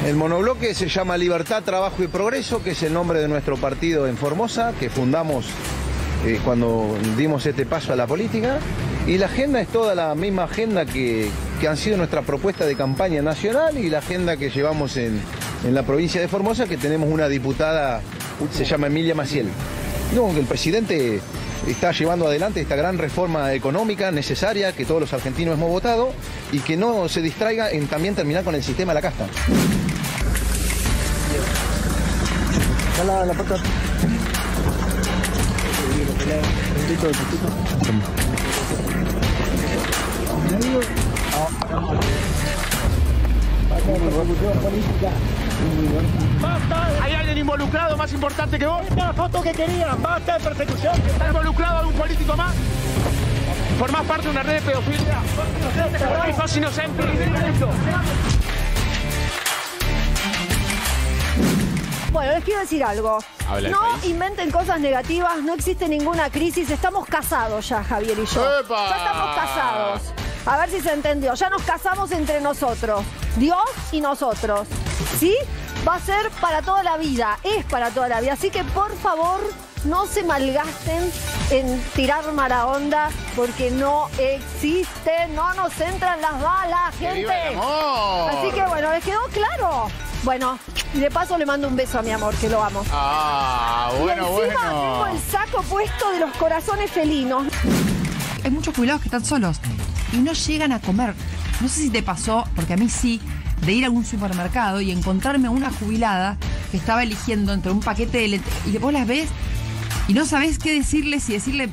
El monobloque se llama Libertad, Trabajo y Progreso, que es el nombre de nuestro partido en Formosa, que fundamos cuando dimos este paso a la política. Y la agenda es toda la misma agenda que han sido nuestra propuesta de campaña nacional y la agenda que llevamos en la provincia de Formosa, que tenemos una diputada, se llama Emilia Maciel. No, el presidente está llevando adelante esta gran reforma económica necesaria que todos los argentinos hemos votado y que no se distraiga en también terminar con el sistema de la casta. La puerta. ¡Basta! ¿Hay alguien involucrado más importante que vos? Esta es la foto que querían. ¡Basta de persecución! ¿Está involucrado algún político más? ¿Formás parte de una red de pedofilia? ¿Sos inocente? Bueno, les quiero decir algo. No inventen cosas negativas, no existe ninguna crisis. Estamos casados ya, Javier y yo. ¡Epa! Ya estamos casados. A ver si se entendió. Ya nos casamos entre nosotros. Dios y nosotros. ¿Sí? Va a ser para toda la vida. Es para toda la vida. Así que, por favor, no se malgasten en tirar mala porque no existe. No nos entran las balas, gente. Así que, bueno, ¿les quedó claro? Bueno, y de paso le mando un beso a mi amor, que lo amo. Ah, bueno, y encima tengo el saco puesto de los corazones felinos. Hay muchos jubilados que están solos y no llegan a comer. No sé si te pasó, porque a mí sí, de ir a algún supermercado y encontrarme a una jubilada que estaba eligiendo entre un paquete de lentejas y vos las ves y no sabés qué decirle, si decirle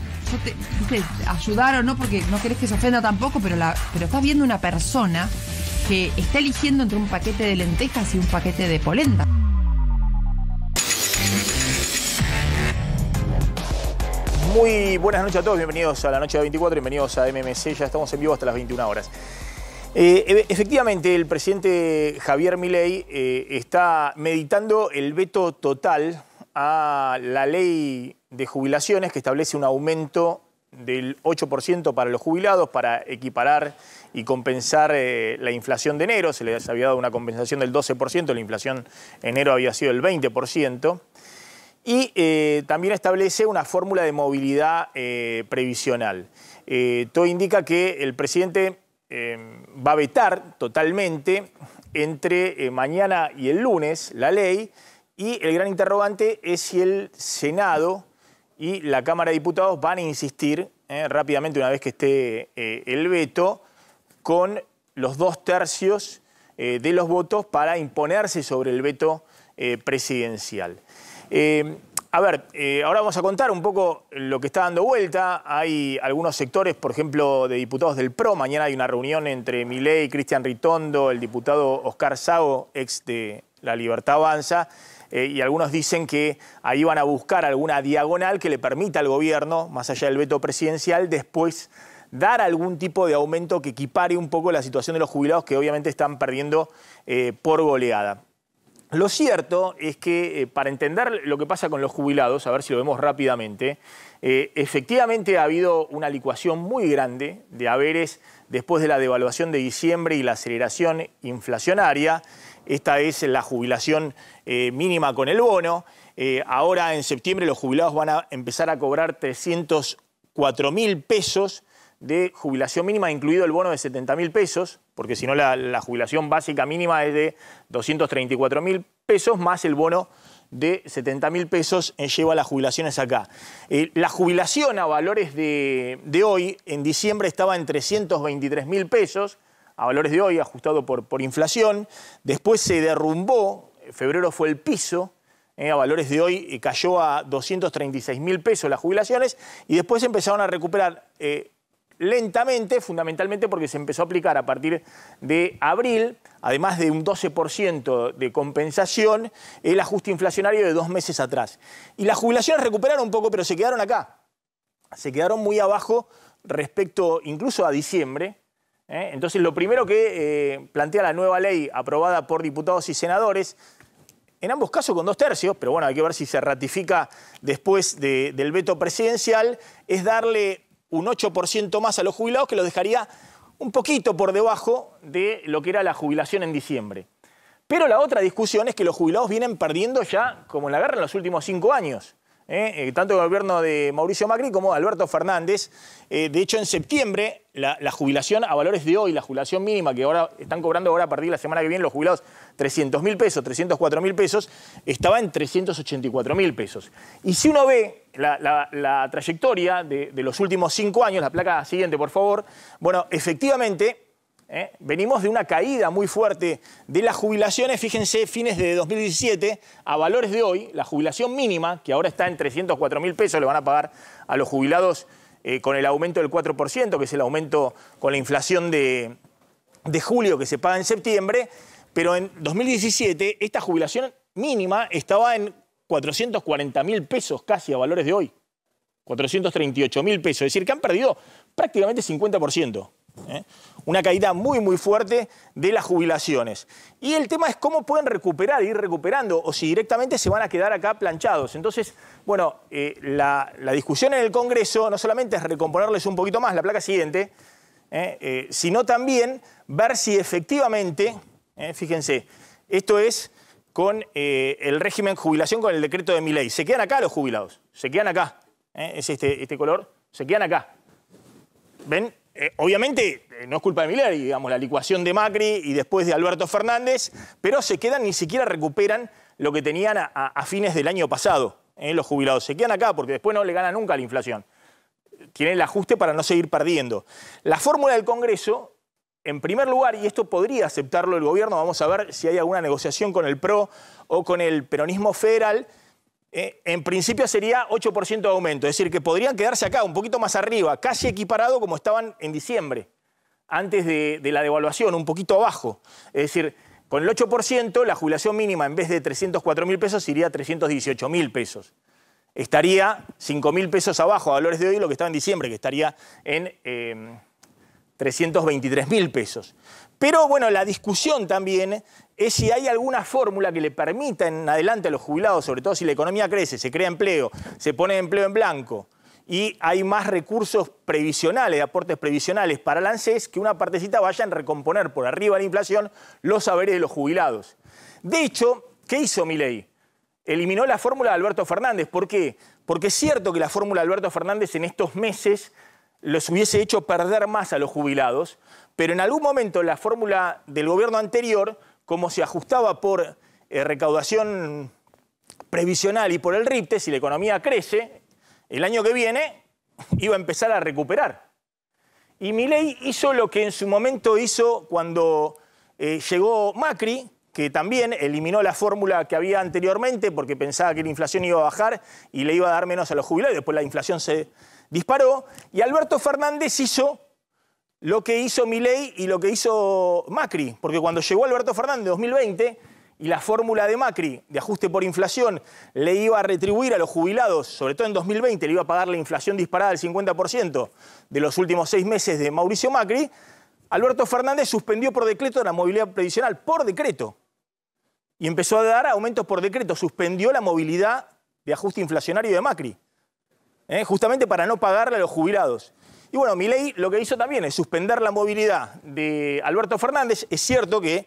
¿viste? Ayudar o no, porque no querés que se ofenda tampoco, pero estás viendo una persona que está eligiendo entre un paquete de lentejas y un paquete de polenta. Muy buenas noches a todos, bienvenidos a la noche de 24, bienvenidos a MMC, ya estamos en vivo hasta las 21 horas. Efectivamente, el presidente Javier Milei está meditando el veto total a la ley de jubilaciones que establece un aumento del 8% para los jubilados para equiparar y compensar la inflación de enero. Se les había dado una compensación del 12%, la inflación en enero había sido el 20%. Y también establece una fórmula de movilidad previsional. Todo indica que el presidente va a vetar totalmente entre mañana y el lunes la ley, y el gran interrogante es si el Senado y la Cámara de Diputados van a insistir rápidamente, una vez que esté el veto, con los 2/3 de los votos para imponerse sobre el veto presidencial. Ahora vamos a contar un poco lo que está dando vuelta. Hay algunos sectores, por ejemplo, de diputados del PRO. Mañana hay una reunión entre Milei, Cristian Ritondo, el diputado Oscar Sago, ex de La Libertad Avanza, y algunos dicen que ahí van a buscar alguna diagonal que le permita al gobierno, más allá del veto presidencial, después dar algún tipo de aumento que equipare un poco la situación de los jubilados, que obviamente están perdiendo por goleada. Lo cierto es que para entender lo que pasa con los jubilados, a ver si lo vemos rápidamente, efectivamente ha habido una licuación muy grande de haberes después de la devaluación de diciembre y la aceleración inflacionaria. Esta es la jubilación mínima con el bono. Ahora en septiembre los jubilados van a empezar a cobrar 304.000 pesos de jubilación mínima, incluido el bono de 70.000 pesos, porque si no la jubilación básica mínima es de 234.000 pesos, más el bono de 70.000 pesos lleva las jubilaciones acá. La jubilación a valores de hoy, en diciembre estaba en 323.000 pesos, a valores de hoy, ajustado por inflación. Después se derrumbó, febrero fue el piso, a valores de hoy cayó a 236.000 pesos las jubilaciones, y después empezaron a recuperar lentamente, fundamentalmente porque se empezó a aplicar a partir de abril, además de un 12% de compensación, el ajuste inflacionario de 2 meses atrás. Y las jubilaciones recuperaron un poco, pero se quedaron acá. Se quedaron muy abajo respecto incluso a diciembre. Entonces, lo primero que plantea la nueva ley aprobada por diputados y senadores, en ambos casos con 2/3, pero bueno, hay que ver si se ratifica después del veto presidencial, es darle un 8% más a los jubilados, que los dejaría un poquito por debajo de lo que era la jubilación en diciembre. Pero la otra discusión es que los jubilados vienen perdiendo ya, como en la guerra, en los últimos 5 años. Tanto el gobierno de Mauricio Macri como de Alberto Fernández. De hecho, en septiembre, la jubilación a valores de hoy, la jubilación mínima que ahora están cobrando ahora a partir de la semana que viene los jubilados 300.000 pesos, 304.000 pesos, estaba en 384.000 pesos. Y si uno ve la trayectoria de los últimos 5 años, la placa siguiente, por favor, bueno, efectivamente, venimos de una caída muy fuerte de las jubilaciones. Fíjense, fines de 2017, a valores de hoy, la jubilación mínima, que ahora está en 304.000 pesos, le van a pagar a los jubilados con el aumento del 4%, que es el aumento con la inflación de julio que se paga en septiembre, pero en 2017 esta jubilación mínima estaba en 440.000 pesos casi a valores de hoy, 438.000 pesos, es decir, que han perdido prácticamente 50%. Una caída muy, muy fuerte de las jubilaciones. Y el tema es cómo pueden recuperar, ir recuperando, o si directamente se van a quedar acá planchados. Entonces, bueno, la discusión en el Congreso no solamente es recomponerles un poquito más, la placa siguiente, sino también ver si efectivamente, fíjense, esto es con el régimen jubilación con el decreto de Milei. Se quedan acá los jubilados, se quedan acá. Es este color, se quedan acá. ¿Ven? Obviamente no es culpa de Milei, digamos, la licuación de Macri y después de Alberto Fernández, pero se quedan, ni siquiera recuperan lo que tenían a fines del año pasado, los jubilados. Se quedan acá porque después no le gana nunca la inflación. Tienen el ajuste para no seguir perdiendo. La fórmula del Congreso, en primer lugar, y esto podría aceptarlo el gobierno, vamos a ver si hay alguna negociación con el PRO o con el peronismo federal. En principio sería 8% de aumento, es decir, que podrían quedarse acá, un poquito más arriba, casi equiparado como estaban en diciembre, antes de la devaluación, un poquito abajo. Es decir, con el 8%, la jubilación mínima en vez de 304.000 pesos iría a 318.000 pesos. Estaría 5.000 pesos abajo a valores de hoy lo que estaba en diciembre, que estaría en 323.000 pesos. Pero bueno, la discusión también es si hay alguna fórmula que le permita en adelante a los jubilados, sobre todo si la economía crece, se crea empleo, se pone empleo en blanco y hay más recursos previsionales, aportes previsionales para el ANSES, que una partecita vaya a recomponer por arriba de la inflación los saberes de los jubilados. De hecho, ¿qué hizo Milei? Eliminó la fórmula de Alberto Fernández. ¿Por qué? Porque es cierto que la fórmula de Alberto Fernández en estos meses los hubiese hecho perder más a los jubilados, pero en algún momento la fórmula del gobierno anterior, como se ajustaba por recaudación previsional y por el RIPTE, si la economía crece, el año que viene iba a empezar a recuperar. Y Milei hizo lo que en su momento hizo cuando llegó Macri, que también eliminó la fórmula que había anteriormente porque pensaba que la inflación iba a bajar y le iba a dar menos a los jubilados, y después la inflación se disparó, y Alberto Fernández hizo lo que hizo Milei y lo que hizo Macri, porque cuando llegó Alberto Fernández en 2020 y la fórmula de Macri de ajuste por inflación le iba a retribuir a los jubilados, sobre todo en 2020 le iba a pagar la inflación disparada del 50% de los últimos 6 meses de Mauricio Macri, Alberto Fernández suspendió por decreto la movilidad previsional, por decreto, y empezó a dar aumentos por decreto, suspendió la movilidad de ajuste inflacionario de Macri, justamente para no pagarle a los jubilados. Y bueno, Milei lo que hizo también es suspender la movilidad de Alberto Fernández. Es cierto que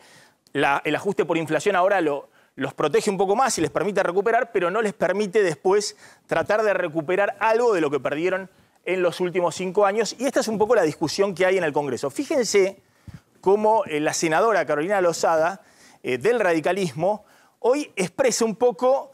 el ajuste por inflación ahora los protege un poco más y les permite recuperar, pero no les permite después tratar de recuperar algo de lo que perdieron en los últimos 5 años. Y esta es un poco la discusión que hay en el Congreso. Fíjense cómo la senadora Carolina Lozada, del radicalismo, hoy expresa un poco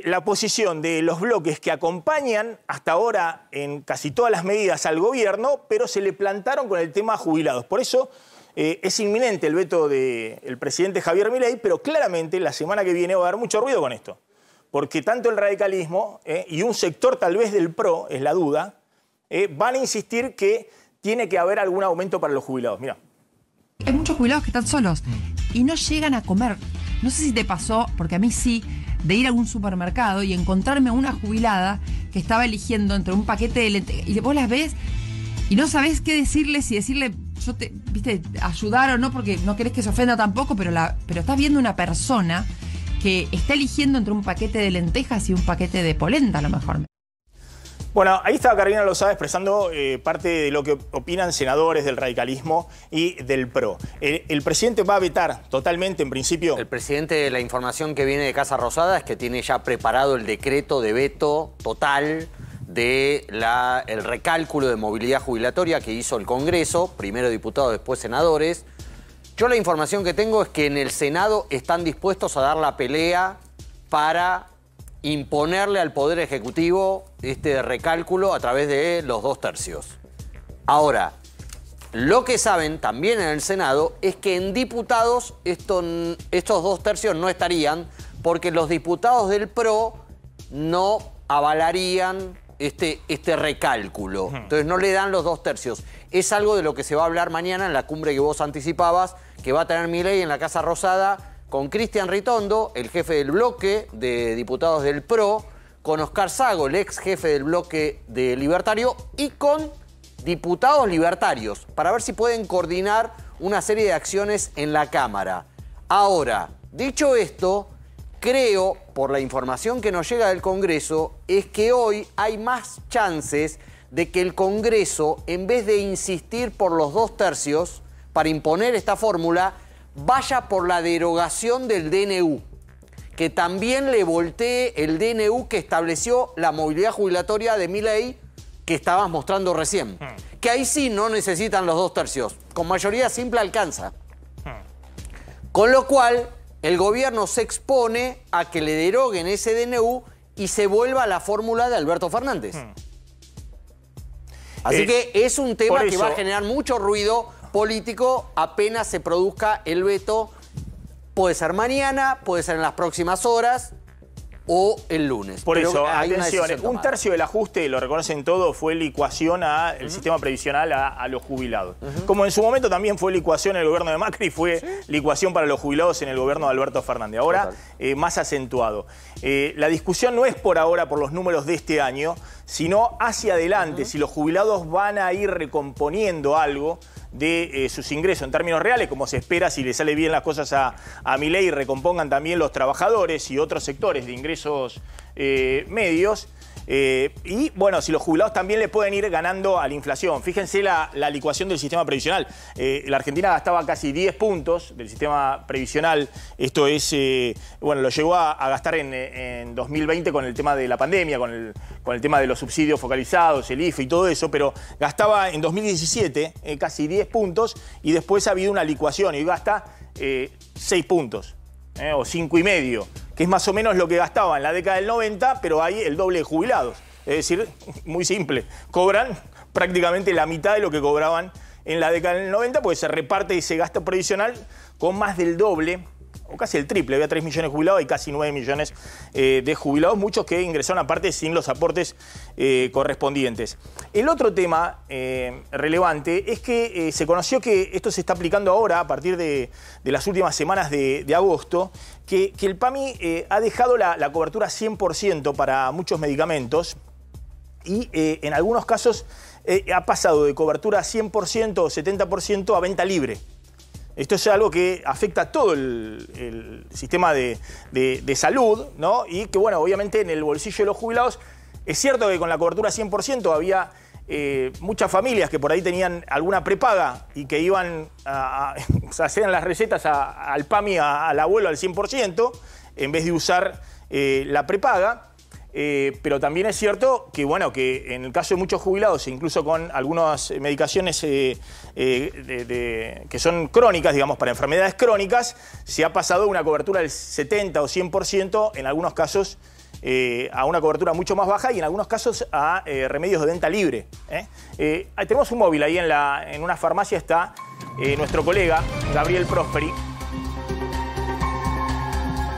la posición de los bloques que acompañan hasta ahora en casi todas las medidas al gobierno, pero se le plantaron con el tema jubilados. Por eso es inminente el veto del presidente Javier Milei, pero claramente la semana que viene va a haber mucho ruido con esto. Porque tanto el radicalismo y un sector tal vez del PRO, es la duda, van a insistir que tiene que haber algún aumento para los jubilados. Mirá. Hay muchos jubilados que están solos y no llegan a comer. No sé si te pasó, porque a mí sí, de ir a algún supermercado y encontrarme una jubilada que estaba eligiendo entre un paquete de lentejas, y vos las ves y no sabés qué decirle, si decirle, yo te, viste, ayudar o no, porque no querés que se ofenda tampoco, pero estás viendo una persona que está eligiendo entre un paquete de lentejas y un paquete de polenta, a lo mejor. Bueno, ahí estaba Carolina Lozada expresando parte de lo que opinan senadores del radicalismo y del PRO. ¿El presidente va a vetar totalmente, en principio? El presidente, la información que viene de Casa Rosada es que tiene ya preparado el decreto de veto total de el recálculo de movilidad jubilatoria que hizo el Congreso, primero diputados, después senadores. Yo la información que tengo es que en el Senado están dispuestos a dar la pelea para imponerle al Poder Ejecutivo este recálculo a través de los 2/3. Ahora, lo que saben también en el Senado es que en diputados estos 2/3 no estarían porque los diputados del PRO no avalarían este recálculo. Entonces no le dan los 2/3. Es algo de lo que se va a hablar mañana en la cumbre que vos anticipabas, que va a tener Milei en la Casa Rosada, con Cristian Ritondo, el jefe del bloque de diputados del PRO, con Oscar Sago, el ex jefe del bloque de Libertario, y con diputados libertarios, para ver si pueden coordinar una serie de acciones en la Cámara. Ahora, dicho esto, creo, por la información que nos llega del Congreso, es que hoy hay más chances de que el Congreso, en vez de insistir por los 2/3 para imponer esta fórmula, vaya por la derogación del DNU, que también le voltee el DNU que estableció la movilidad jubilatoria de Milei que estabas mostrando recién. Que ahí sí no necesitan los 2/3, con mayoría simple alcanza. Con lo cual, el gobierno se expone a que le deroguen ese DNU y se vuelva a la fórmula de Alberto Fernández. Así que es un tema que va a generar mucho ruido político apenas se produzca el veto. Puede ser mañana, puede ser en las próximas horas o el lunes. Por eso, atención, 1/3 del ajuste, lo reconocen todos, fue licuación al sistema previsional a los jubilados. Como en su momento también fue licuación en el gobierno de Macri, fue licuación para los jubilados en el gobierno de Alberto Fernández. Ahora, más acentuado. La discusión no es por ahora por los números de este año, sino hacia adelante, si los jubilados van a ir recomponiendo algo de sus ingresos en términos reales, como se espera si le sale bien las cosas a Milei, y recompongan también los trabajadores y otros sectores de ingresos medios. Y bueno, si los jubilados también le pueden ir ganando a la inflación. Fíjense la licuación del sistema previsional. La Argentina gastaba casi 10 puntos del sistema previsional. Esto es, bueno, lo llegó a gastar en 2020 con el tema de la pandemia, con el tema de los subsidios focalizados, el IFE y todo eso, pero gastaba en 2017 casi 10 puntos y después ha habido una licuación y gasta 6 puntos. O 5,5, que es más o menos lo que gastaba en la década del 90, pero hay el doble de jubilados. Es decir, muy simple, cobran prácticamente la mitad de lo que cobraban en la década del 90, porque se reparte ese gasto previsional con más del doble, o casi el triple. Había 3 millones de jubilados y casi 9 millones de jubilados, muchos que ingresaron aparte sin los aportes correspondientes. El otro tema relevante es que se conoció que esto se está aplicando ahora, a partir de las últimas semanas de agosto, que el PAMI ha dejado la cobertura 100% para muchos medicamentos y en algunos casos ha pasado de cobertura 100% o 70% a venta libre. Esto es algo que afecta a todo el sistema de salud, ¿no? Y que, bueno, obviamente en el bolsillo de los jubilados, es cierto que con la cobertura 100% había muchas familias que por ahí tenían alguna prepaga y que iban o sea, hacían las recetas al PAMI, al abuelo, al 100%, en vez de usar la prepaga. Pero también es cierto que, bueno, que en el caso de muchos jubilados, incluso con algunas medicaciones que son crónicas, digamos, para enfermedades crónicas, se ha pasado de una cobertura del 70 o 100%, en algunos casos a una cobertura mucho más baja y en algunos casos a remedios de venta libre. Tenemos un móvil ahí en una farmacia, está nuestro colega Gabriel Prosperi.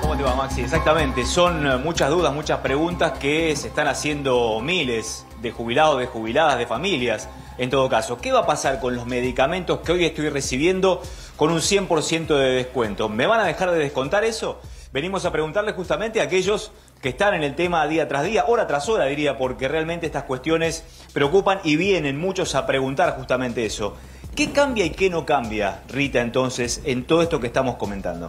¿Cómo te va, Maxi? Exactamente, son muchas dudas, muchas preguntas que se están haciendo miles de jubilados, de jubiladas, de familias. En todo caso, ¿qué va a pasar con los medicamentos que hoy estoy recibiendo con un 100% de descuento? ¿Me van a dejar de descontar eso? Venimos a preguntarle justamente a aquellos que están en el tema día tras día, hora tras hora, diría, porque realmente estas cuestiones preocupan y vienen muchos a preguntar justamente eso. ¿Qué cambia y qué no cambia, Rita, entonces, en todo esto que estamos comentando?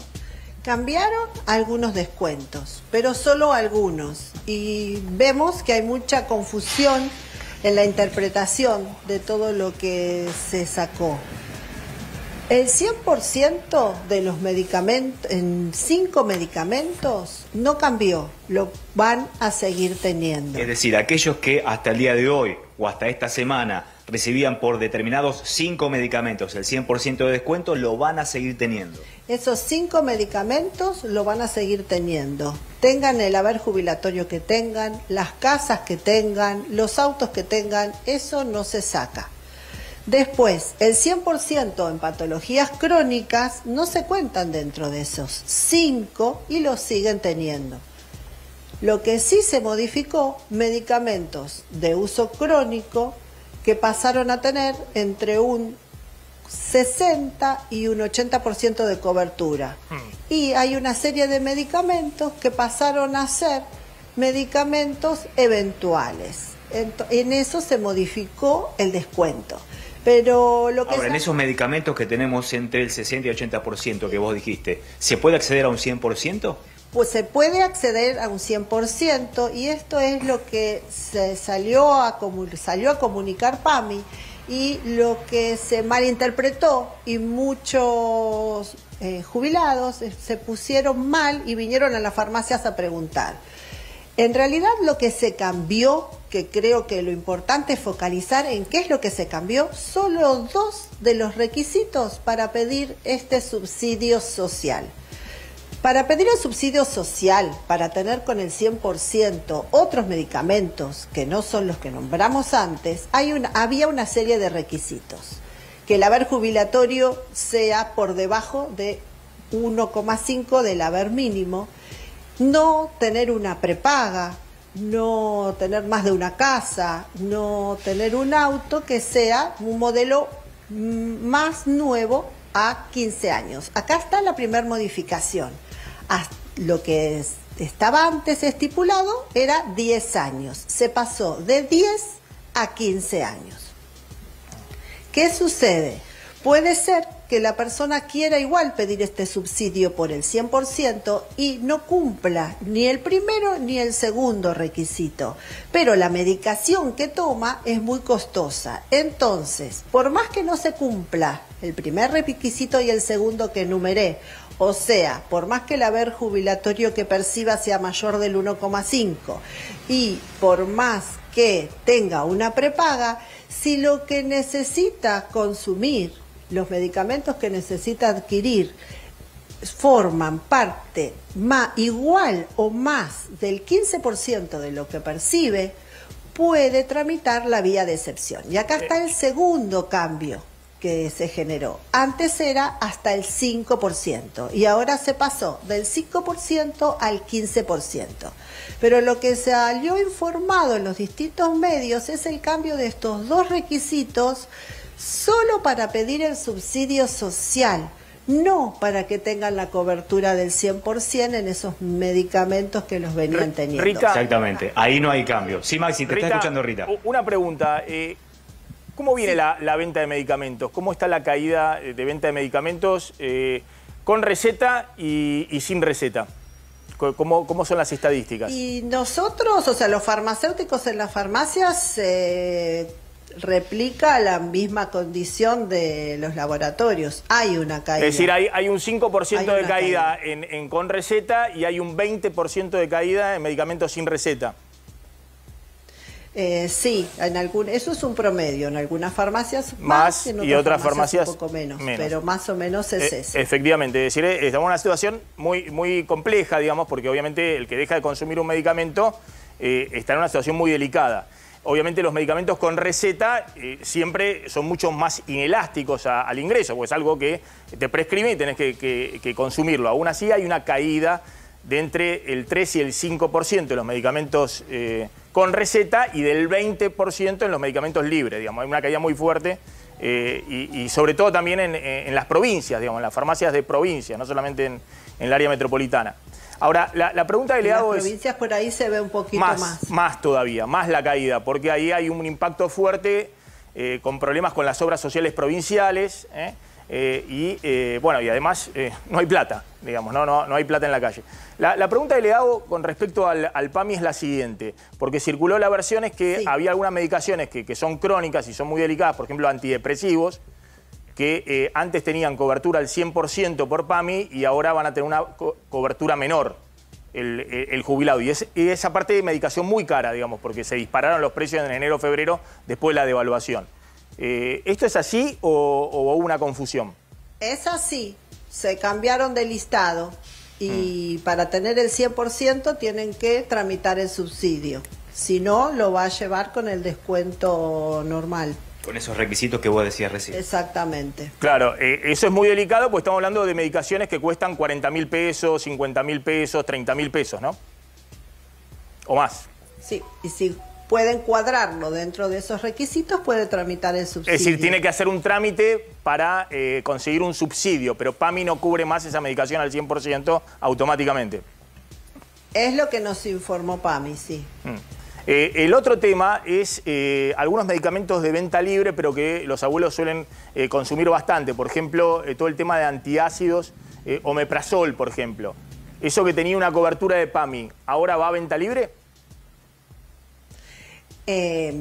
Cambiaron algunos descuentos, pero solo algunos. Y vemos que hay mucha confusión en la interpretación de todo lo que se sacó. El 100% de los medicamentos, en 5 medicamentos, no cambió, lo van a seguir teniendo. Es decir, aquellos que hasta el día de hoy o hasta esta semana recibían por determinados 5 medicamentos el 100% de descuento, lo van a seguir teniendo. Esos 5 medicamentos lo van a seguir teniendo. Tengan el haber jubilatorio que tengan, las casas que tengan, los autos que tengan, eso no se saca. Después, el 100% en patologías crónicas no se cuentan dentro de esos 5 y los siguen teniendo. Lo que sí se modificó, medicamentos de uso crónico que pasaron a tener entre un 60 y un 80% de cobertura. Y hay una serie de medicamentos que pasaron a ser medicamentos eventuales. En eso se modificó el descuento. Pero lo que ahora, en esos medicamentos que tenemos entre el 60 y 80% que vos dijiste, ¿se puede acceder a un 100%? Pues se puede acceder a un 100% y esto es lo que se salió a comunicar PAMI y lo que se malinterpretó y muchos jubilados se pusieron mal y vinieron a las farmacias a preguntar. En realidad lo que se cambió, que creo que lo importante es focalizar en qué es lo que se cambió, solo 2 de los requisitos para pedir este subsidio social. Para pedir el subsidio social, para tener con el 100% otros medicamentos que no son los que nombramos antes, había una serie de requisitos. Que el haber jubilatorio sea por debajo de 1,5 del haber mínimo, no tener una prepaga, no tener más de una casa, no tener un auto que sea un modelo más nuevo a 15 años. Acá está la primera modificación. Lo que estaba antes estipulado era 10 años. Se pasó de 10 a 15 años. ¿Qué sucede? Puede ser que la persona quiera igual pedir este subsidio por el 100% y no cumpla ni el primero ni el segundo requisito, pero la medicación que toma es muy costosa. Entonces, por más que no se cumpla el primer requisito y el segundo que enumeré, o sea, por más que el haber jubilatorio que perciba sea mayor del 1,5 y por más que tenga una prepaga, si lo que necesita consumir, los medicamentos que necesita adquirir forman parte igual o más del 15% de lo que percibe, puede tramitar la vía de excepción. Y acá está el segundo cambio que se generó. Antes era hasta el 5% y ahora se pasó del 5% al 15%. Pero lo que se salió informado en los distintos medios es el cambio de estos 2 requisitos solo para pedir el subsidio social, no para que tengan la cobertura del 100% en esos medicamentos que los venían teniendo. Rita, exactamente, ahí no hay cambio. Sí, Maxi, te está escuchando Rita. Una pregunta, ¿cómo viene la venta de medicamentos? ¿Cómo está la caída de venta de medicamentos con receta y sin receta? ¿Cómo son las estadísticas? Y nosotros, o sea, los farmacéuticos en las farmacias replica la misma condición de los laboratorios. Hay una caída. Es decir, hay un 5% de caída en con receta y hay un 20% de caída en medicamentos sin receta. Sí, eso es un promedio. En algunas farmacias más en y otras farmacias un poco menos, pero más o menos es eso. Efectivamente, es decir, estamos en una situación muy compleja, digamos, porque obviamente el que deja de consumir un medicamento está en una situación muy delicada. Obviamente los medicamentos con receta siempre son mucho más inelásticos al ingreso, porque es algo que te prescribe y tenés que consumirlo. Aún así hay una caída de entre el 3 y el 5% de los medicamentos con receta y del 20% en los medicamentos libres, digamos. Hay una caída muy fuerte y sobre todo también en las provincias, digamos, en las farmacias de provincia, no solamente en el área metropolitana. Ahora, la pregunta que le hago es... En las provincias por ahí se ve un poquito más. Más todavía, más la caída, porque ahí hay un impacto fuerte con problemas con las obras sociales provinciales, Bueno, y además no hay plata, digamos, no hay plata en la calle. La pregunta que le hago con respecto al PAMI es la siguiente, porque circuló la versión es que había algunas medicaciones que son crónicas y son muy delicadas, por ejemplo antidepresivos, que antes tenían cobertura al 100% por PAMI y ahora van a tener una cobertura menor el jubilado. Y esa parte de medicación muy cara, digamos, porque se dispararon los precios en enero, febrero, después de la devaluación. ¿Esto es así o hubo una confusión? Es así, se cambiaron de listado y para tener el 100% tienen que tramitar el subsidio. Si no, lo va a llevar con el descuento normal. Con esos requisitos que vos decías recién. Exactamente. Claro, eso es muy delicado porque estamos hablando de medicaciones que cuestan 40.000 pesos, 50.000 pesos, 30.000 pesos, ¿no? O más. Sí, y si pueden cuadrarlo dentro de esos requisitos, puede tramitar el subsidio. Es decir, tiene que hacer un trámite para conseguir un subsidio, pero PAMI no cubre más esa medicación al 100% automáticamente. Es lo que nos informó PAMI, sí. El otro tema es algunos medicamentos de venta libre, pero que los abuelos suelen consumir bastante. Por ejemplo, todo el tema de antiácidos, omeprazol, por ejemplo. Eso que tenía una cobertura de PAMI, ¿ahora va a venta libre?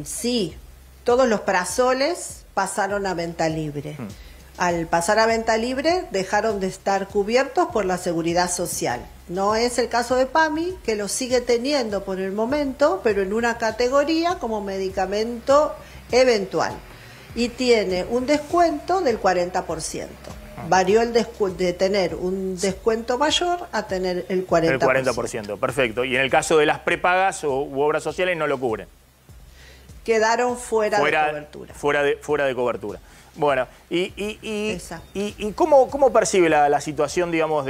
Sí, todos los prazoles pasaron a venta libre. Al pasar a venta libre dejaron de estar cubiertos por la Seguridad Social. No es el caso de PAMI, que lo sigue teniendo por el momento, pero en una categoría como medicamento eventual. Y tiene un descuento del 40%. Varió de tener un descuento mayor a tener el 40%. El 40%, perfecto. Y en el caso de las prepagas u obras sociales no lo cubren. Quedaron fuera de cobertura. Fuera de cobertura. Bueno, ¿y cómo percibe la situación, digamos,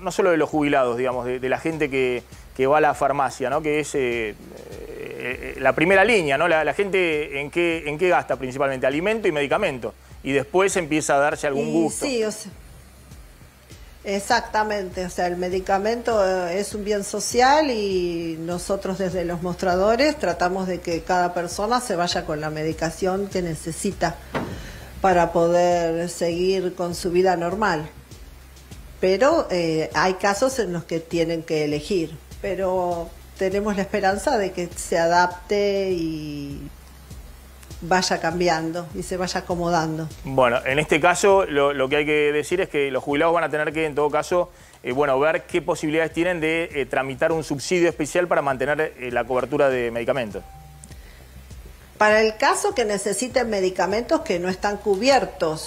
no solo de los jubilados, digamos, de la gente que va a la farmacia, ¿no? Que es la primera línea, ¿no? La gente ¿en qué gasta principalmente? Alimento y medicamento. Y después empieza a darse algún gusto. Sí, exactamente. O sea, el medicamento es un bien social y nosotros desde los mostradores tratamos de que cada persona se vaya con la medicación que necesita para poder seguir con su vida normal. Pero hay casos en los que tienen que elegir. Pero tenemos la esperanza de que se adapte y vaya cambiando y se vaya acomodando. Bueno, en este caso lo que hay que decir es que los jubilados van a tener que, en todo caso, ver qué posibilidades tienen de tramitar un subsidio especial para mantener la cobertura de medicamentos. Para el caso que necesiten medicamentos que no están cubiertos,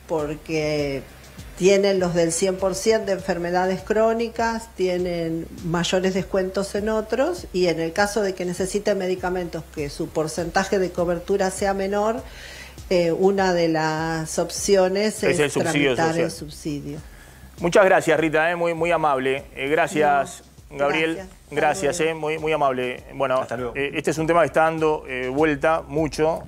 porque tienen los del 100% de enfermedades crónicas, tienen mayores descuentos en otros, y en el caso de que necesiten medicamentos que su porcentaje de cobertura sea menor, una de las opciones es tramitar el subsidio. Muchas gracias, Rita, muy amable. Gracias, Gabriel. Gracias, muy amable. Bueno, este es un tema que está dando vuelta mucho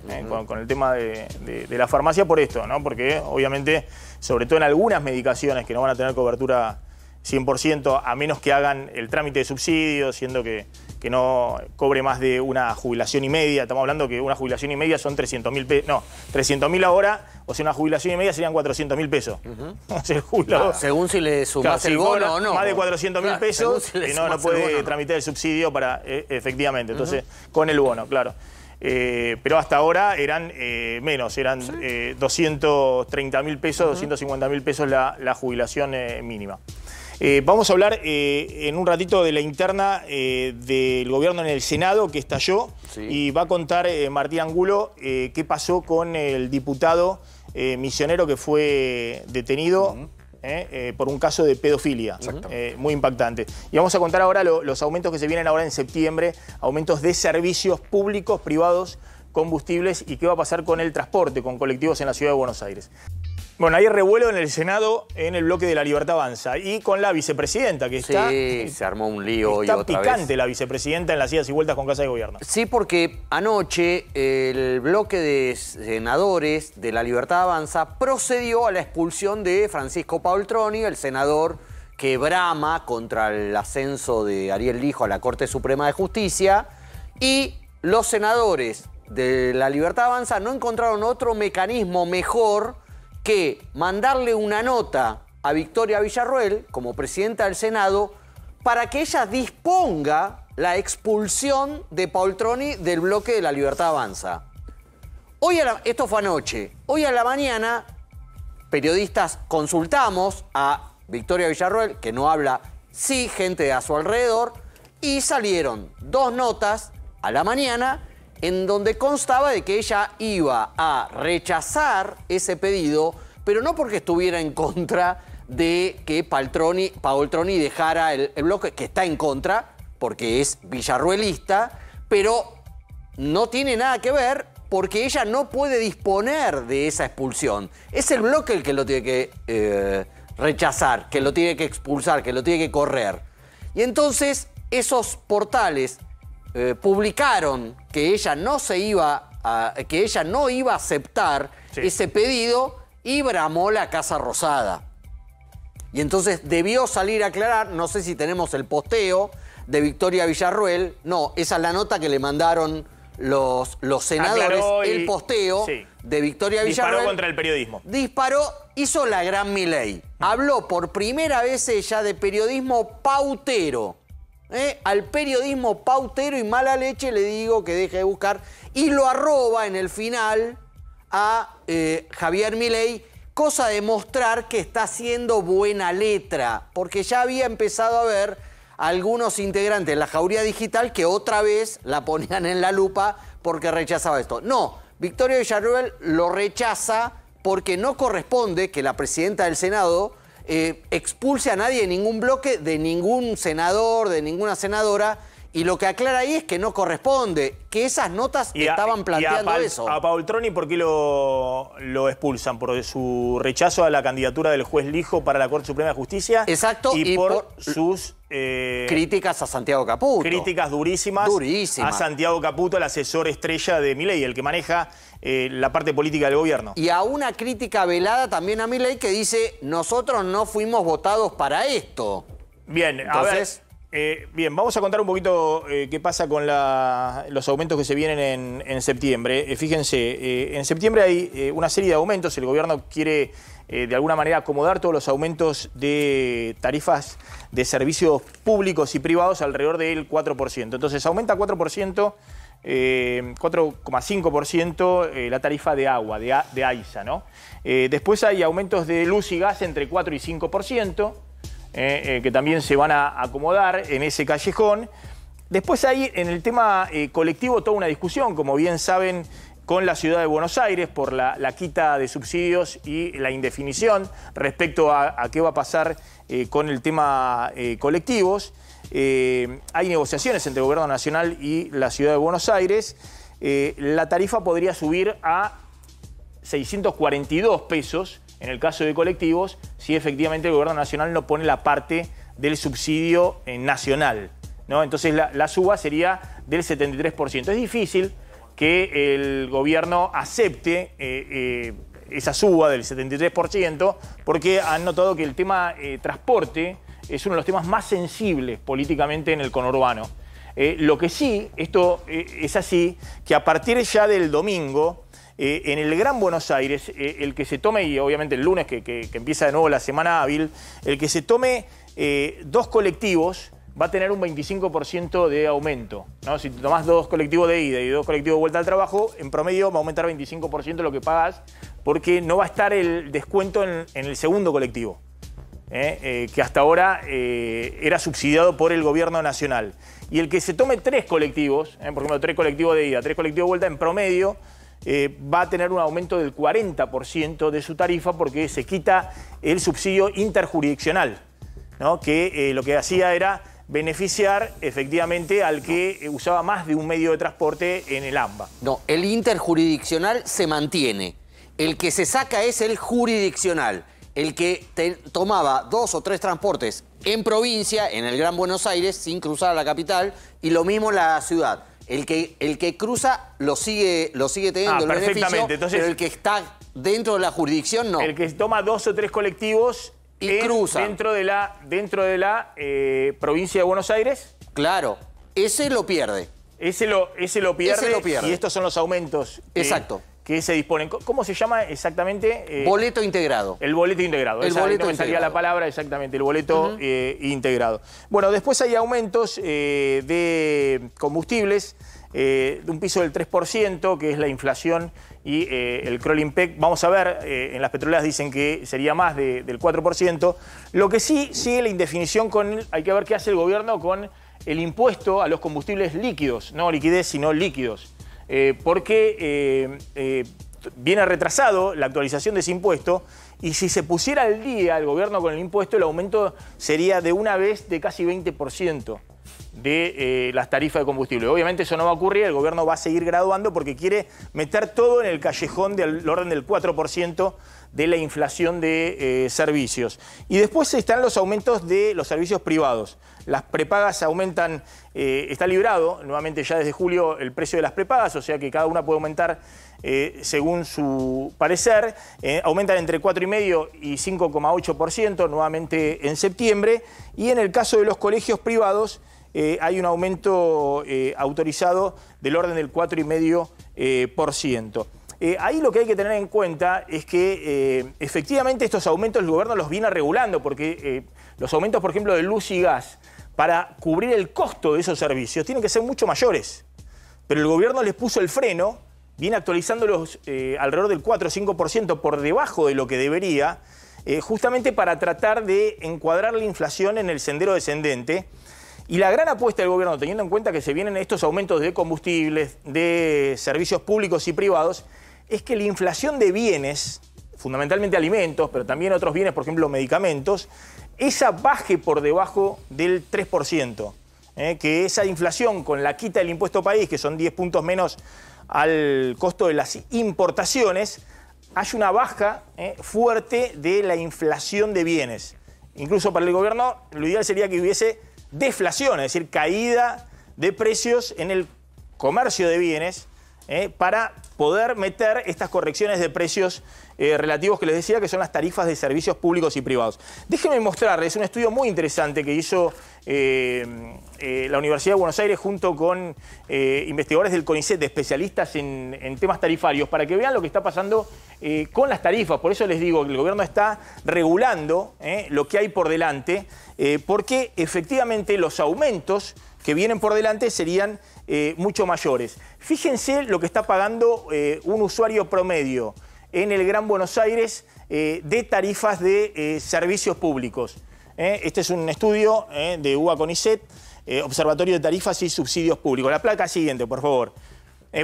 con el tema de la farmacia por esto, ¿no? Porque obviamente, sobre todo en algunas medicaciones que no van a tener cobertura 100%, a menos que hagan el trámite de subsidio, siendo que no cobre más de una jubilación y media. Estamos hablando que una jubilación y media son 300.000 pesos. No, 300.000 ahora, o sea, una jubilación y media serían 400.000 pesos. O sea, el jubilado, según si le sumás el bono o no. Más de 400.000 pesos, no puede tramitar el subsidio para, efectivamente. Entonces, con el bono, claro. Pero hasta ahora eran menos, eran 230.000 pesos, 250.000 pesos la jubilación mínima. Vamos a hablar en un ratito de la interna del gobierno en el Senado que estalló y va a contar Martín Angulo qué pasó con el diputado misionero que fue detenido por un caso de pedofilia, muy impactante. Y vamos a contar ahora los aumentos que se vienen ahora en septiembre, aumentos de servicios públicos, privados, combustibles y qué va a pasar con el transporte, con colectivos en la ciudad de Buenos Aires. Bueno, hay revuelo en el Senado, en el bloque de La Libertad Avanza, y con la vicepresidenta, que está... Sí, se armó un lío hoy otra vez. Está picante la vicepresidenta en las idas y vueltas con Casa de Gobierno. Sí, porque anoche el bloque de senadores de La Libertad Avanza procedió a la expulsión de Francisco Paultroni, el senador que brama contra el ascenso de Ariel Lijo a la Corte Suprema de Justicia, y los senadores de La Libertad Avanza no encontraron otro mecanismo mejor que mandarle una nota a Victoria Villarroel, como presidenta del Senado, para que ella disponga la expulsión de Paultroni del bloque de La Libertad Avanza. Esto fue anoche. Hoy a la mañana, periodistas consultamos a Victoria Villarroel, que no habla, sí, gente a su alrededor, y salieron 2 notas a la mañana en donde constaba de que ella iba a rechazar ese pedido, pero no porque estuviera en contra de que Paultroni dejara el bloque, que está en contra, porque es villarruelista, pero no tiene nada que ver porque ella no puede disponer de esa expulsión. Es el bloque el que lo tiene que rechazar, que lo tiene que expulsar, que lo tiene que correr. Y entonces esos portales publicaron que ella no iba a aceptar ese pedido y bramó la Casa Rosada. Y entonces debió salir a aclarar, no sé si tenemos el posteo de Victoria Villarroel. No, esa es la nota que le mandaron los senadores, el posteo de Victoria Villarroel. Disparó contra el periodismo. Disparó, hizo la gran Milei. Habló por primera vez ella de periodismo pautero. Al periodismo pautero y mala leche le digo que deje de buscar. Y lo arroba en el final a Javier Milei, cosa de mostrar que está haciendo buena letra, porque ya había empezado a ver algunos integrantes de la Jauría Digital que otra vez la ponían en la lupa porque rechazaba esto. No, Victoria Villarroel lo rechaza porque no corresponde que la presidenta del Senado expulse a nadie de ningún bloque, de ningún senador, de ninguna senadora. Y lo que aclara ahí es que no corresponde, que esas notas estaban planteando eso. A Paultroni, ¿por qué lo expulsan? Por su rechazo a la candidatura del juez Lijo para la Corte Suprema de Justicia. Exacto. Y por sus críticas a Santiago Caputo. Críticas durísimas. A Santiago Caputo, el asesor estrella de Milei, el que maneja la parte política del gobierno. Y a una crítica velada también a Milei que dice, nosotros no fuimos votados para esto. Bien, entonces, bien, vamos a contar un poquito qué pasa con los aumentos que se vienen en septiembre. Fíjense, en septiembre hay una serie de aumentos. El gobierno quiere, de alguna manera, acomodar todos los aumentos de tarifas de servicios públicos y privados alrededor del 4%. Entonces, aumenta 4%, 4,5% la tarifa de agua, de AISA, ¿no? Después hay aumentos de luz y gas entre 4 y 5%. Que también se van a acomodar en ese callejón. Después hay en el tema colectivo toda una discusión, como bien saben, con la ciudad de Buenos Aires por la quita de subsidios y la indefinición respecto a qué va a pasar con el tema colectivos. Hay negociaciones entre el Gobierno Nacional y la ciudad de Buenos Aires. La tarifa podría subir a 642 pesos en el caso de colectivos, si efectivamente el Gobierno Nacional no pone la parte del subsidio nacional, ¿no? Entonces la suba sería del 73%. Es difícil que el gobierno acepte esa suba del 73% porque han notado que el tema transporte es uno de los temas más sensibles políticamente en el conurbano. Lo que sí, esto es así, que a partir ya del domingo, en el Gran Buenos Aires, el que se tome, y obviamente el lunes que empieza de nuevo la semana hábil, el que se tome 2 colectivos va a tener un 25% de aumento, ¿no? Si te tomás 2 colectivos de ida y 2 colectivos de vuelta al trabajo, en promedio va a aumentar 25% lo que pagas, porque no va a estar el descuento en el segundo colectivo, que hasta ahora era subsidiado por el Gobierno Nacional. Y el que se tome 3 colectivos, por ejemplo, 3 colectivos de ida, 3 colectivos de vuelta, en promedio va a tener un aumento del 40% de su tarifa porque se quita el subsidio interjurisdiccional, ¿no? Que lo que hacía era beneficiar efectivamente al que usaba más de un medio de transporte en el AMBA. No, el interjurisdiccional se mantiene. El que se saca es el jurisdiccional. El que tomaba 2 o 3 transportes en provincia, en el Gran Buenos Aires, sin cruzar a la capital, y lo mismo en la ciudad. El que cruza lo sigue teniendo el beneficio, entonces, pero el que está dentro de la jurisdicción no. El que toma 2 o 3 colectivos y cruza dentro de la provincia de Buenos Aires. Claro, ese lo pierde. Ese lo pierde. Y estos son los aumentos que se disponen. ¿Cómo se llama exactamente? Boleto integrado. El boleto integrado. El boleto no me salía la palabra exactamente, el boleto integrado. Bueno, después hay aumentos de combustibles de un piso del 3%, que es la inflación y el crawling peg. Vamos a ver, en las petroleras dicen que sería más del 4%. Lo que sí sigue la indefinición hay que ver qué hace el gobierno con el impuesto a los combustibles líquidos, no liquidez, sino líquidos. Porque viene retrasado la actualización de ese impuesto y si se pusiera al día el gobierno con el impuesto, el aumento sería de una vez de casi 20% de las tarifas de combustible. Obviamente eso no va a ocurrir, el gobierno va a seguir graduando porque quiere meter todo en el callejón del orden del 4% de la inflación de servicios. Y después están los aumentos de los servicios privados. Las prepagas aumentan, está librado nuevamente ya desde julio el precio de las prepagas, o sea que cada una puede aumentar según su parecer. Aumentan entre 4,5% y 5,8% nuevamente en septiembre. Y en el caso de los colegios privados hay un aumento autorizado del orden del 4,5%. Ahí lo que hay que tener en cuenta es que efectivamente estos aumentos el gobierno los viene regulando porque los aumentos, por ejemplo, de luz y gas para cubrir el costo de esos servicios tienen que ser mucho mayores. Pero el gobierno les puso el freno, viene actualizándolos alrededor del 4 o 5% por debajo de lo que debería, justamente para tratar de encuadrar la inflación en el sendero descendente. Y la gran apuesta del gobierno, teniendo en cuenta que se vienen estos aumentos de combustibles, de servicios públicos y privados, es que la inflación de bienes, fundamentalmente alimentos, pero también otros bienes, por ejemplo medicamentos, esa baje por debajo del 3%. Que esa inflación con la quita del impuesto país, que son 10 puntos menos al costo de las importaciones, hay una baja fuerte de la inflación de bienes. Incluso para el gobierno lo ideal sería que hubiese deflación, es decir, caída de precios en el comercio de bienes para poder meter estas correcciones de precios relativos que les decía que son las tarifas de servicios públicos y privados. Déjenme mostrarles un estudio muy interesante que hizo la Universidad de Buenos Aires junto con investigadores del CONICET, especialistas en temas tarifarios, para que vean lo que está pasando con las tarifas. Por eso les digo que el gobierno está regulando lo que hay por delante, porque efectivamente los aumentos que vienen por delante serían mucho mayores. Fíjense lo que está pagando un usuario promedio en el Gran Buenos Aires de tarifas de servicios públicos. Este es un estudio de UBA CONICET, Observatorio de Tarifas y Subsidios Públicos. La placa siguiente, por favor,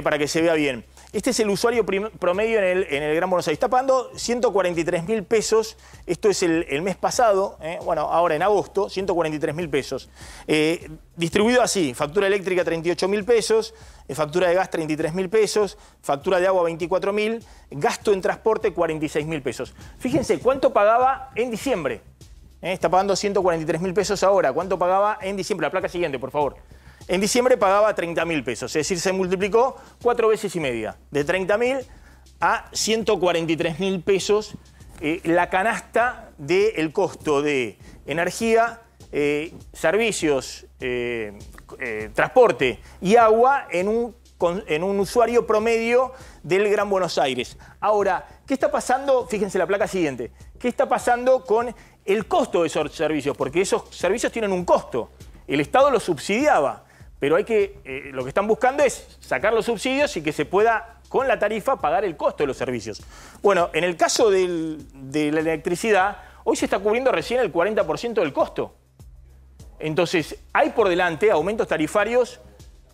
para que se vea bien. Este es el usuario promedio en el Gran Buenos Aires. Está pagando 143.000 pesos. Esto es el mes pasado, bueno, ahora en agosto, 143.000 pesos. Distribuido así, factura eléctrica 38.000 pesos, factura de gas 33.000 pesos, factura de agua 24.000, gasto en transporte 46.000 pesos. Fíjense cuánto pagaba en diciembre. Está pagando 143.000 pesos ahora. ¿Cuánto pagaba en diciembre? La placa siguiente, por favor. En diciembre pagaba 30.000 pesos, es decir, se multiplicó 4 veces y media. De 30.000 a 143.000 pesos la canasta del costo de energía, servicios, transporte y agua en un usuario promedio del Gran Buenos Aires. Ahora, ¿qué está pasando? Fíjense la placa siguiente. ¿Qué está pasando con el costo de esos servicios? Porque esos servicios tienen un costo. El Estado los subsidiaba. Pero lo que están buscando es sacar los subsidios y que se pueda, con la tarifa, pagar el costo de los servicios. Bueno, en el caso de la electricidad, hoy se está cubriendo recién el 40% del costo. Entonces, hay por delante aumentos tarifarios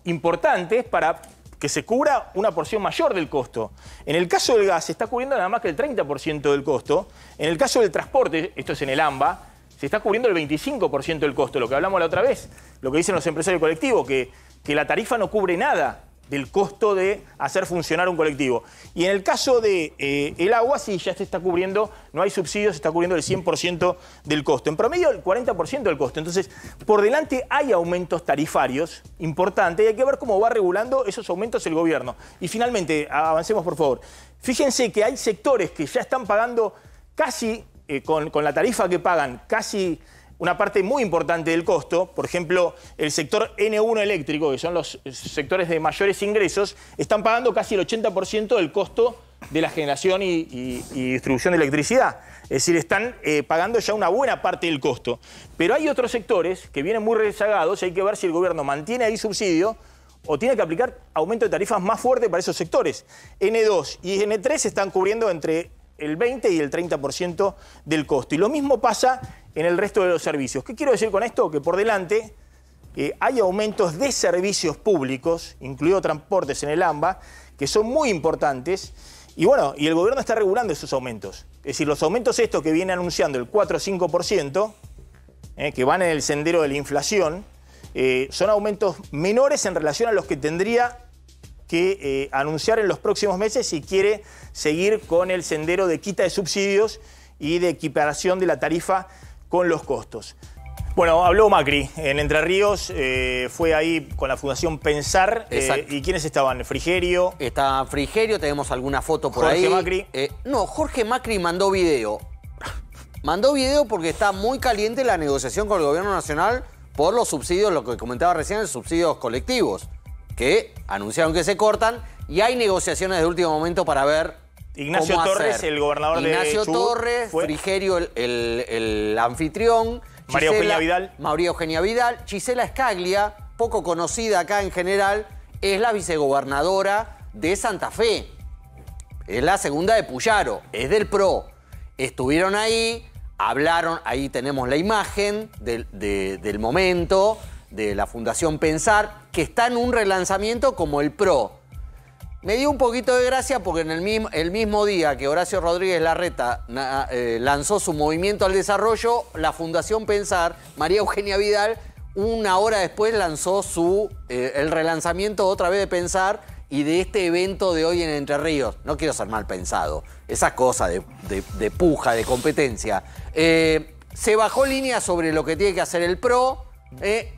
importantes para que se cubra una porción mayor del costo. En el caso del gas, se está cubriendo nada más que el 30% del costo. En el caso del transporte, esto es en el AMBA, se está cubriendo el 25% del costo, lo que hablamos la otra vez, lo que dicen los empresarios colectivos, que la tarifa no cubre nada del costo de hacer funcionar un colectivo. Y en el caso de el agua, sí, ya se está cubriendo, no hay subsidios, se está cubriendo el 100% del costo. En promedio, el 40% del costo. Entonces, por delante hay aumentos tarifarios importantes y hay que ver cómo va regulando esos aumentos el gobierno. Y finalmente, avancemos por favor. Fíjense que hay sectores que ya están pagando casi... Con la tarifa que pagan, casi una parte muy importante del costo. Por ejemplo, el sector N1 eléctrico, que son los sectores de mayores ingresos, están pagando casi el 80% del costo de la generación y distribución de electricidad. Es decir, están pagando ya una buena parte del costo. Pero hay otros sectores que vienen muy rezagados y hay que ver si el gobierno mantiene ahí subsidio o tiene que aplicar aumento de tarifas más fuerte para esos sectores. N2 y N3 están cubriendo entre el 20 y el 30% del costo. Y lo mismo pasa en el resto de los servicios. ¿Qué quiero decir con esto? Que por delante hay aumentos de servicios públicos, incluido transportes en el AMBA, que son muy importantes. Y bueno, y el gobierno está regulando esos aumentos. Es decir, los aumentos estos que viene anunciando el 4 o 5%, que van en el sendero de la inflación, son aumentos menores en relación a los que tendría que anunciar en los próximos meses si quiere seguir con el sendero de quita de subsidios y de equiparación de la tarifa con los costos. Bueno, habló Macri en Entre Ríos, fue ahí con la Fundación Pensar. ¿Y quiénes estaban? ¿Frigerio? Está Frigerio, tenemos alguna foto por ahí. ¿Jorge Macri? No, Jorge Macri mandó video. Mandó video porque está muy caliente la negociación con el gobierno nacional por los subsidios, lo que comentaba recién, los subsidios colectivos, que anunciaron que se cortan y hay negociaciones de último momento para ver Ignacio cómo Torres, hacer. el gobernador de Ignacio Chubut, Torres, Frigerio, el anfitrión. María Eugenia Vidal. María Eugenia Vidal. Gisela Scaglia, poco conocida acá en general, es la vicegobernadora de Santa Fe. Es la segunda de Puyaro, es del PRO. Estuvieron ahí, hablaron, ahí tenemos la imagen del momento de la Fundación Pensar, que está en un relanzamiento como el PRO. Me dio un poquito de gracia porque en el mismo día que Horacio Rodríguez Larreta lanzó su movimiento al desarrollo, la Fundación Pensar, María Eugenia Vidal, una hora después lanzó el relanzamiento otra vez de Pensar y de este evento de hoy en Entre Ríos. No quiero ser mal pensado, esas cosas de puja, de competencia. Se bajó línea sobre lo que tiene que hacer el PRO,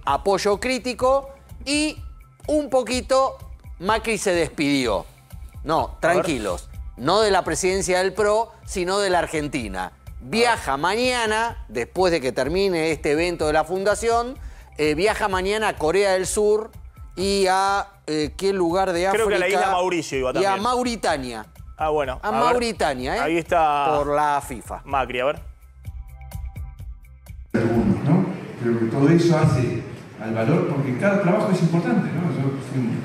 apoyo crítico y un poquito Macri se despidió. No, tranquilos, no de la presidencia del PRO, sino de la Argentina. Viaja mañana, después de que termine este evento de la Fundación, viaja mañana a Corea del Sur y a ¿qué lugar de África? Creo que a la isla Mauricio iba también. Y a Mauritania. Ah, bueno. A Mauritania, Ahí está. Por la FIFA. Macri, a ver. Algunos, ¿no? Creo que todo eso hace al valor, porque cada trabajo es importante, ¿no? Yo fui un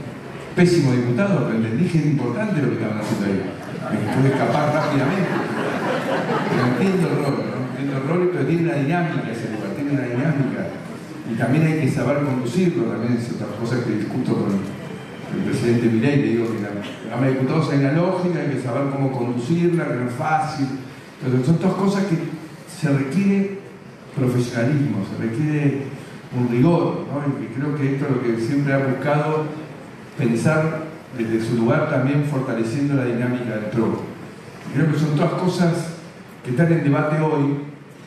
pésimo diputado, pero entendí que es importante lo que estaban haciendo ahí. Me pude escapar rápidamente. Pero entiendo el rol, ¿no? Entiendo el rol, pero tiene una dinámica ese lugar, tiene una dinámica. Y también hay que saber conducirlo, también es otra cosa que discuto con el presidente Milei, le digo que la Cámara de Diputados hay una lógica, hay que saber cómo conducirla, que no es fácil. Pero son todas cosas que se requiere profesionalismo, se requiere un rigor, ¿no? Y creo que esto es lo que siempre ha buscado pensar desde su lugar, también fortaleciendo la dinámica del PRO. Y creo que son todas cosas que están en debate hoy,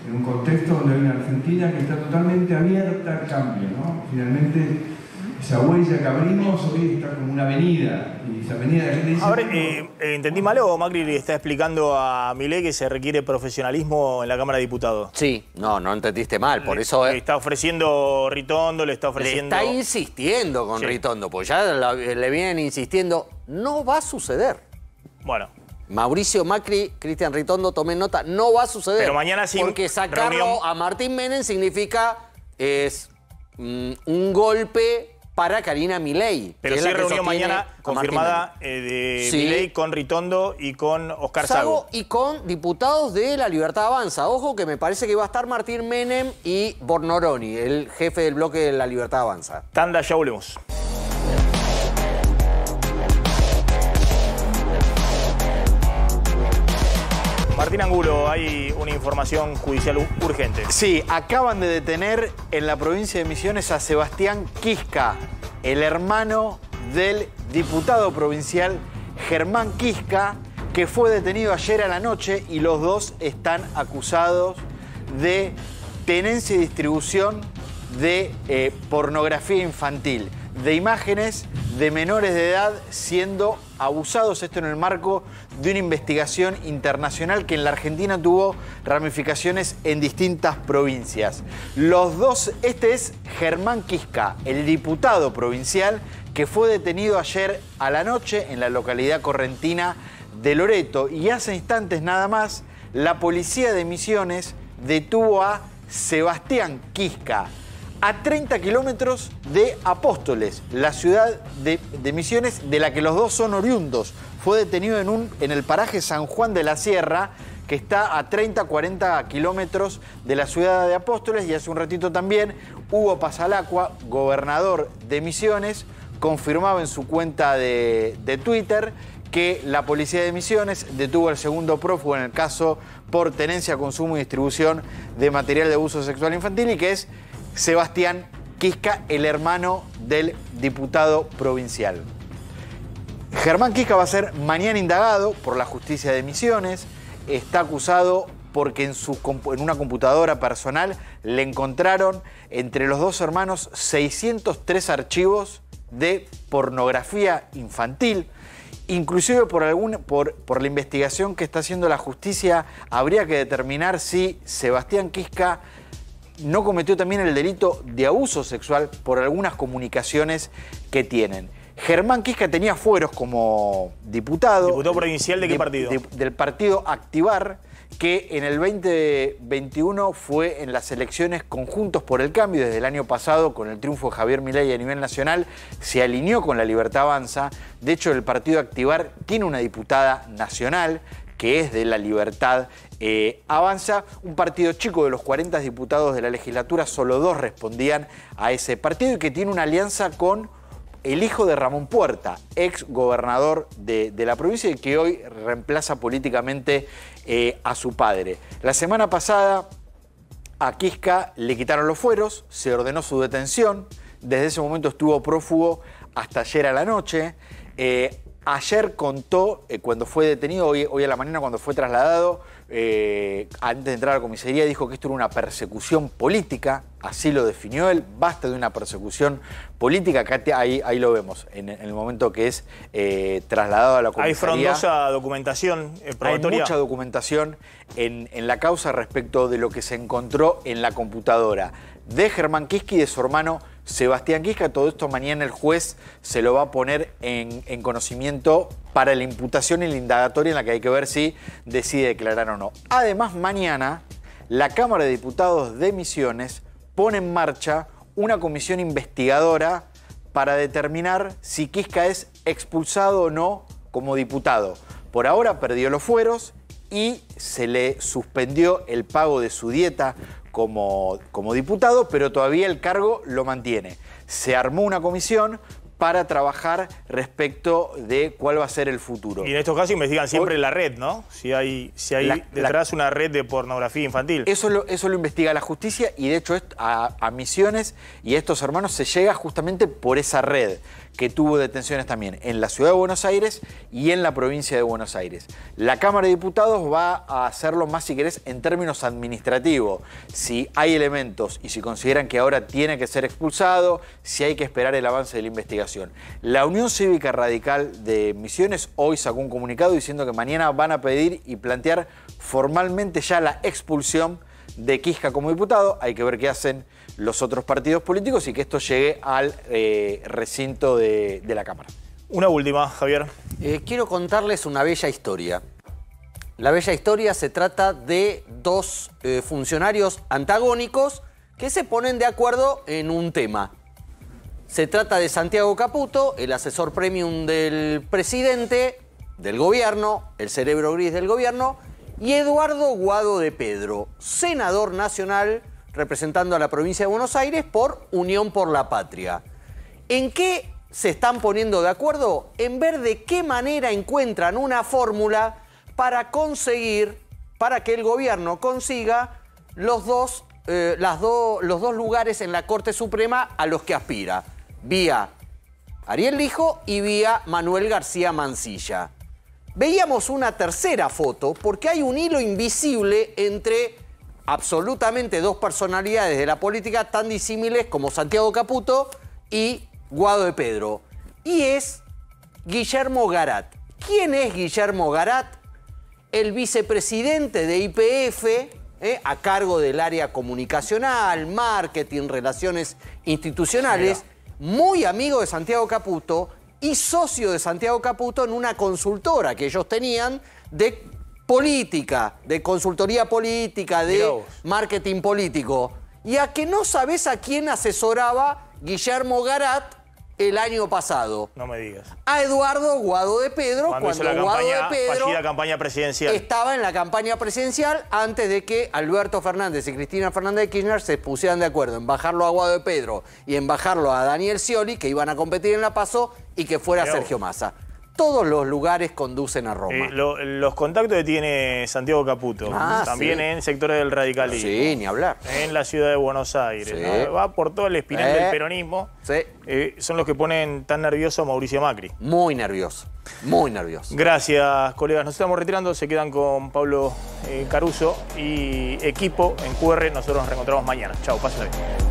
en un contexto donde hay una Argentina que está totalmente abierta al cambio, ¿no? Finalmente, esa huella que abrimos hoy está como una avenida, y esa avenida la gente dice... Ahora, ¿entendí mal o Macri le está explicando a Milei que se requiere profesionalismo en la Cámara de Diputados? Sí, no entendiste mal, por eso... Le está ofreciendo Ritondo, le está ofreciendo... Le está insistiendo con Ritondo, pues ya le vienen insistiendo. No va a suceder. Bueno. Mauricio Macri, Cristian Ritondo, tomen nota, no va a suceder. Pero mañana sí. Porque sacarlo a Martín Menem significa un golpe para Karina Milei. Pero sí reunión mañana confirmada de Milei con Ritondo y con Oscar Sago. Y con diputados de La Libertad Avanza. Ojo que me parece que va a estar Martín Menem y Bornoroni, el jefe del bloque de La Libertad Avanza. Tanda, ya volvemos. Martín Angulo, hay una información judicial urgente. Sí, acaban de detener en la provincia de Misiones a Sebastián Quisca, el hermano del diputado provincial Germán Quisca, que fue detenido ayer a la noche y los dos están acusados de tenencia y distribución de pornografía infantil. de imágenes de menores de edad siendo abusados, esto en el marco de una investigación internacional que en la Argentina tuvo ramificaciones en distintas provincias. Los dos, este es Germán Quisca, el diputado provincial que fue detenido ayer a la noche en la localidad correntina de Loreto, y hace instantes nada más la policía de Misiones detuvo a Sebastián Quisca, a 30 kilómetros de Apóstoles, la ciudad de Misiones de la que los dos son oriundos. Fue detenido en el paraje San Juan de la Sierra, que está a 30-40 kilómetros de la ciudad de Apóstoles, y hace un ratito también Hugo Pasalacqua, gobernador de Misiones, confirmaba en su cuenta de Twitter que la policía de Misiones detuvo al segundo prófugo en el caso por tenencia, consumo y distribución de material de abuso sexual infantil, y que es Sebastián Quisca, el hermano del diputado provincial. Germán Quisca va a ser mañana indagado por la justicia de Misiones. Está acusado porque en una computadora personal le encontraron entre los dos hermanos 603 archivos de pornografía infantil. Inclusive por la investigación que está haciendo la justicia, habría que determinar si Sebastián Quisca no cometió también el delito de abuso sexual por algunas comunicaciones que tienen. Germán Quisca tenía fueros como diputado. ¿Diputado provincial de qué partido? Del partido Activar, que en el 2021 fue en las elecciones Conjuntos por el Cambio. Desde el año pasado, con el triunfo de Javier Milei a nivel nacional, se alineó con la Libertad Avanza. De hecho, el partido Activar tiene una diputada nacional que es de la Libertad Avanza, un partido chico. De los 40 diputados de la legislatura, solo 2 respondían a ese partido, y que tiene una alianza con el hijo de Ramón Puerta, ex gobernador de la provincia, y que hoy reemplaza políticamente a su padre. La semana pasada a Quisca le quitaron los fueros, se ordenó su detención, desde ese momento estuvo prófugo hasta ayer a la noche. Ayer contó, cuando fue detenido, hoy a la mañana cuando fue trasladado, antes de entrar a la comisaría, dijo que esto era una persecución política, así lo definió él. Basta de una persecución política, acá ahí lo vemos, en el momento que es trasladado a la comisaría. Hay frondosa documentación probatoria. Hay mucha documentación en la causa respecto de lo que se encontró en la computadora de Germán Quisca y de su hermano Sebastián Quisca. Todo esto mañana el juez se lo va a poner en conocimiento para la imputación y la indagatoria, en la que hay que ver si decide declarar o no. Además, mañana la Cámara de Diputados de Misiones pone en marcha una comisión investigadora para determinar si Quisca es expulsado o no como diputado. Por ahora perdió los fueros y se le suspendió el pago de su dieta como diputado, pero todavía el cargo lo mantiene. Se armó una comisión para trabajar respecto de cuál va a ser el futuro. Y en estos casos investigan siempre la red, ¿no? Si hay detrás una red de pornografía infantil. Eso lo investiga la justicia, y de hecho a Misiones y a estos hermanos se llega justamente por esa red, que tuvo detenciones también en la ciudad de Buenos Aires y en la provincia de Buenos Aires. La Cámara de Diputados va a hacerlo más, si querés, en términos administrativos. Si hay elementos y si consideran que ahora tiene que ser expulsado, si hay que esperar el avance de la investigación. La Unión Cívica Radical de Misiones hoy sacó un comunicado diciendo que mañana van a pedir y plantear formalmente ya la expulsión de Quisca como diputado. Hay que ver qué hacen los otros partidos políticos y que esto llegue al recinto de la Cámara. Una última, Javier. Quiero contarles una bella historia. La bella historia se trata de 2 funcionarios antagónicos que se ponen de acuerdo en un tema. Se trata de Santiago Caputo, el asesor premium del presidente, del gobierno, el cerebro gris del gobierno, y Eduardo Guado de Pedro, senador nacional representando a la provincia de Buenos Aires por Unión por la Patria. ¿En qué se están poniendo de acuerdo? En ver de qué manera encuentran una fórmula para que el gobierno consiga los dos lugares en la Corte Suprema a los que aspira, vía Ariel Lijo y vía Manuel García Mansilla. Veíamos una tercera foto porque hay un hilo invisible entre absolutamente 2 personalidades de la política tan disímiles como Santiago Caputo y Guado de Pedro. Y es Guillermo Garat. ¿Quién es Guillermo Garat? El vicepresidente de YPF, a cargo del área comunicacional, marketing, relaciones institucionales, muy amigo de Santiago Caputo y socio de Santiago Caputo en una consultora que ellos tenían de política, de consultoría política, de marketing político. Y a que no sabés a quién asesoraba Guillermo Garat el año pasado. No me digas. A Eduardo Guado de Pedro, cuando Guado de Pedro fallida campaña presidencial. Estaba en la campaña presidencial antes de que Alberto Fernández y Cristina Fernández de Kirchner se pusieran de acuerdo en bajarlo a Guado de Pedro y en bajarlo a Daniel Scioli, que iban a competir en la PASO, y que fuera Sergio Massa. Todos los lugares conducen a Roma. Los contactos que tiene Santiago Caputo, también en sectores del radicalismo. Sí, ni hablar. En la ciudad de Buenos Aires. Sí. ¿No? Va por todo el espinel del peronismo. Sí. Son los que ponen tan nervioso a Mauricio Macri. Muy nervioso, muy nervioso. Gracias, colegas. Nos estamos retirando. Se quedan con Pablo Caruso y equipo en QR. Nosotros nos reencontramos mañana. Chau, pásenla bien.